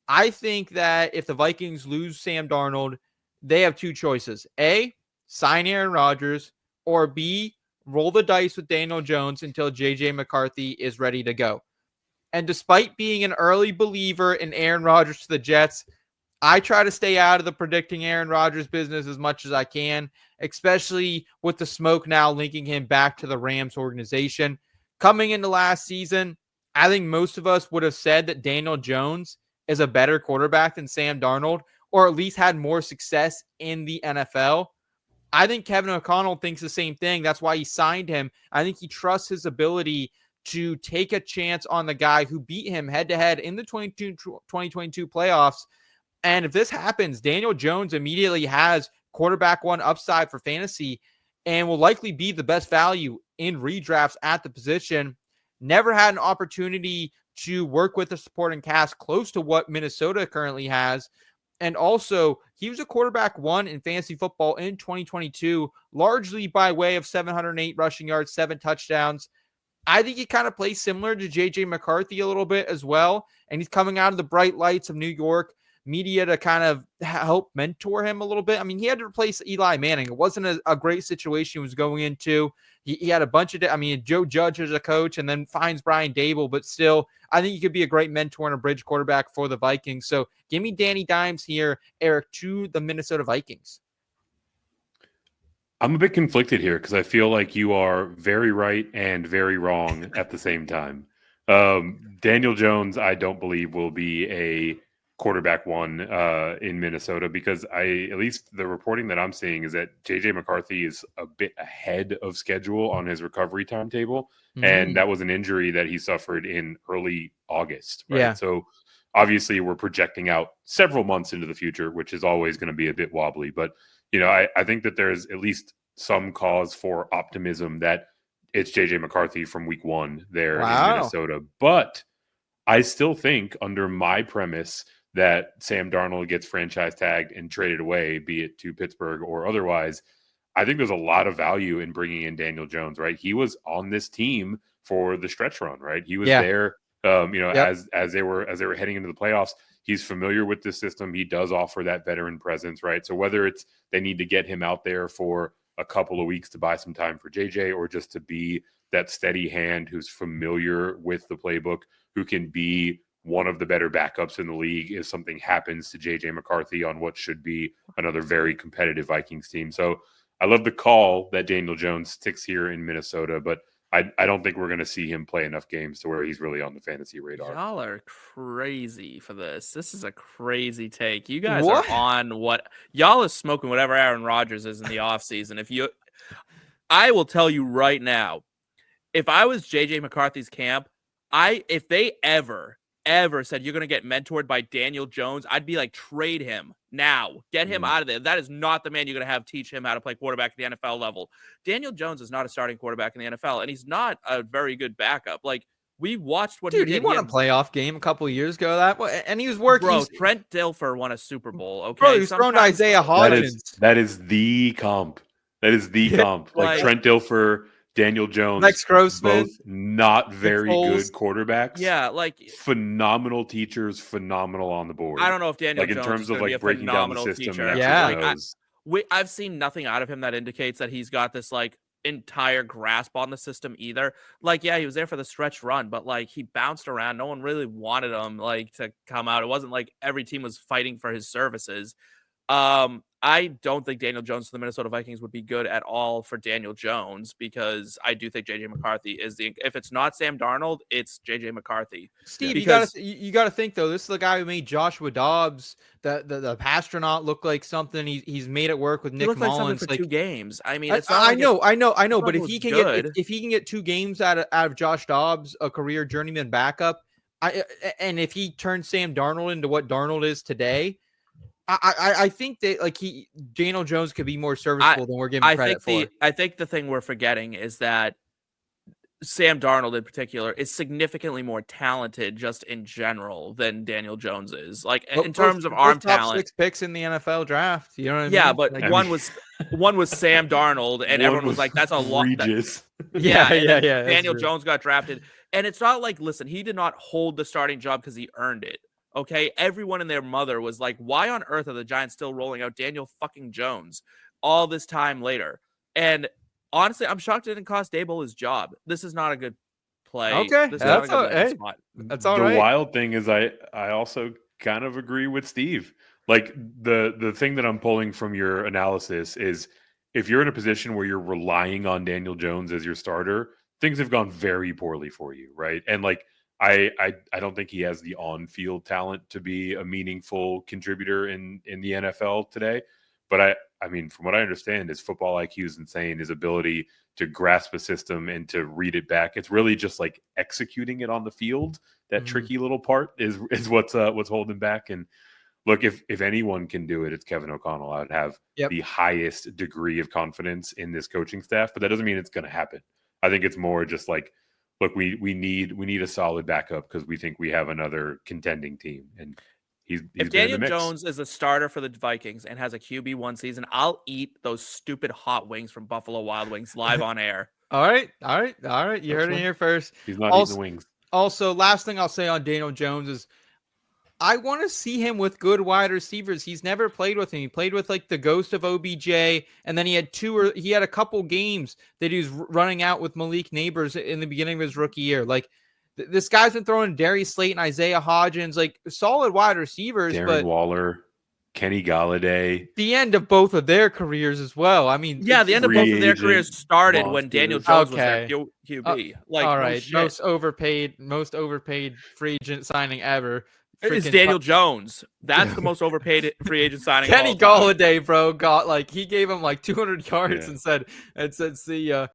I think that if the Vikings lose Sam Darnold, they have two choices. A, sign Aaron Rodgers, or B, roll the dice with Daniel Jones until J.J. McCarthy is ready to go. And despite being an early believer in Aaron Rodgers to the Jets, I try to stay out of the predicting Aaron Rodgers business as much as I can, especially with the smoke now linking him back to the Rams organization. Coming into last season, I think most of us would have said that Daniel Jones is a better quarterback than Sam Darnold, or at least had more success in the NFL. I think Kevin O'Connell thinks the same thing. That's why he signed him. I think he trusts his ability to take a chance on the guy who beat him head-to-head in the 2022 playoffs. And if this happens, Daniel Jones immediately has quarterback one upside for fantasy and will likely be the best value in redrafts at the position. Never had an opportunity to work with a supporting cast close to what Minnesota currently has. And also, he was a quarterback one in fantasy football in 2022, largely by way of 708 rushing yards, 7 touchdowns. I think he kind of plays similar to J.J. McCarthy a little bit as well. And he's coming out of the bright lights of New York media to kind of help mentor him a little bit. I mean, he had to replace Eli Manning. It wasn't a great situation he was going into. He had a bunch of, Joe Judge as a coach and then finds Brian Dable, but still, I think he could be a great mentor and a bridge quarterback for the Vikings. So give me Danny Dimes here, Eric, to the Minnesota Vikings. I'm a bit conflicted here because I feel like you are very right and very wrong at the same time. Daniel Jones, I don't believe will be a quarterback one in Minnesota because at least the reporting that I'm seeing is that J.J. McCarthy is a bit ahead of schedule on his recovery timetable. Mm-hmm. And that was an injury that he suffered in early August, right? Yeah. So obviously we're projecting out several months into the future, which is always going to be a bit wobbly. But, I think that there's at least some cause for optimism that it's J.J. McCarthy from week one there in Minnesota. But I still think under my premise that Sam Darnold gets franchise tagged and traded away, be it to Pittsburgh or otherwise, I think there's a lot of value in bringing in Daniel Jones, right? He was on this team for the stretch run, right? He was there, as they were heading into the playoffs. He's familiar with the system. He does offer that veteran presence, right? So whether it's they need to get him out there for a couple of weeks to buy some time for JJ or just to be that steady hand who's familiar with the playbook, who can be one of the better backups in the league if something happens to J.J. McCarthy on what should be another very competitive Vikings team. So I love the call that Daniel Jones sticks here in Minnesota, but I don't think we're going to see him play enough games to where he's really on the fantasy radar. Y'all are crazy for this. This is a crazy take. You guys are on what y'all is smoking whatever Aaron Rodgers is in the offseason. I will tell you right now, if I was J.J. McCarthy's camp, if they ever said you're going to get mentored by Daniel Jones, I'd be like, trade him now. Get him out of there. That is not the man you're going to have teach him how to play quarterback at the NFL level. Daniel Jones is not a starting quarterback in the NFL, and he's not a very good backup. Like, we watched what he won a playoff game a couple of years ago, and he was working. Bro, Trent Dilfer won a Super Bowl, okay? Bro, he was thrown to Isaiah Hodgins. That is the comp. That is the comp. Like Trent Dilfer, Daniel Jones, both not very good quarterbacks. Yeah, like phenomenal teachers, phenomenal on the board. I don't know if Daniel Jones in terms of like breaking down the system. Teacher. Yeah, I've seen nothing out of him that indicates that he's got this like entire grasp on the system either. Like, yeah, he was there for the stretch run, but like he bounced around. No one really wanted him like to come out. It wasn't like every team was fighting for his services. I don't think Daniel Jones to the Minnesota Vikings would be good at all for Daniel Jones because I do think J.J. McCarthy is if it's not Sam Darnold, it's J.J. McCarthy. Steve, you gotta think though. This is the guy who made Joshua Dobbs, the astronaut, look like something. He's made it work with Nick Mullins. Like something for 2 games. I mean, it's I know. But if he can get 2 games out of Josh Dobbs, a career journeyman backup, and if he turns Sam Darnold into what Darnold is today. I think that like Daniel Jones could be more serviceable than we're giving credit for. I think the thing we're forgetting is that Sam Darnold in particular is significantly more talented just in general than Daniel Jones is. Like in terms of arm talent, 6 picks in the NFL draft. You know what I mean? Yeah, but like, one was Sam Darnold, and everyone was like, "That's a lot." Yeah. Daniel Jones got drafted, and it's not like, listen, he did not hold the starting job because he earned it. Okay, everyone and their mother was like, "Why on earth are the Giants still rolling out Daniel fucking Jones all this time later?" And honestly, I'm shocked it didn't cost Dable his job. This is not a good play. Okay, This is not a that's good all. landing Hey, spot. that's all The right. wild thing is I also kind of agree with Steve. Like the thing that I'm pulling from your analysis is if you're in a position where you're relying on Daniel Jones as your starter, things have gone very poorly for you, right? And like I don't think he has the on-field talent to be a meaningful contributor in the NFL today. But I mean, from what I understand, his football IQ is insane. His ability to grasp a system and to read it back. It's really just like executing it on the field. That tricky little part is what's holding back. And look, if anyone can do it, it's Kevin O'Connell. I would have the highest degree of confidence in this coaching staff, but that doesn't mean it's going to happen. I think it's more just like, look, we need a solid backup because we think we have another contending team, and he's If been in the Daniel mix. Jones is a starter for the Vikings and has a QB1 season, I'll eat those stupid hot wings from Buffalo Wild Wings live on air. All right. You That's heard it fine. here first. He's not eating the wings. Also, last thing I'll say on Daniel Jones is I want to see him with good wide receivers. He's never played with him. He played with like the ghost of OBJ, and then he had a couple games that he was running out with Malik Neighbors in the beginning of his rookie year. Like this guy's been throwing Darius Slayton, Isaiah Hodgins, like solid wide receivers, Darren but Waller, Kenny Galladay. the end of both of their careers as well. I mean, Yeah, the end of both of their careers started when Daniel Jones was their QB. Like, all right, no most overpaid free agent signing ever. It's Daniel Jones. That's the most overpaid free agent signing. Kenny Galladay, bro, he gave him like 200 yards and said, "See ya."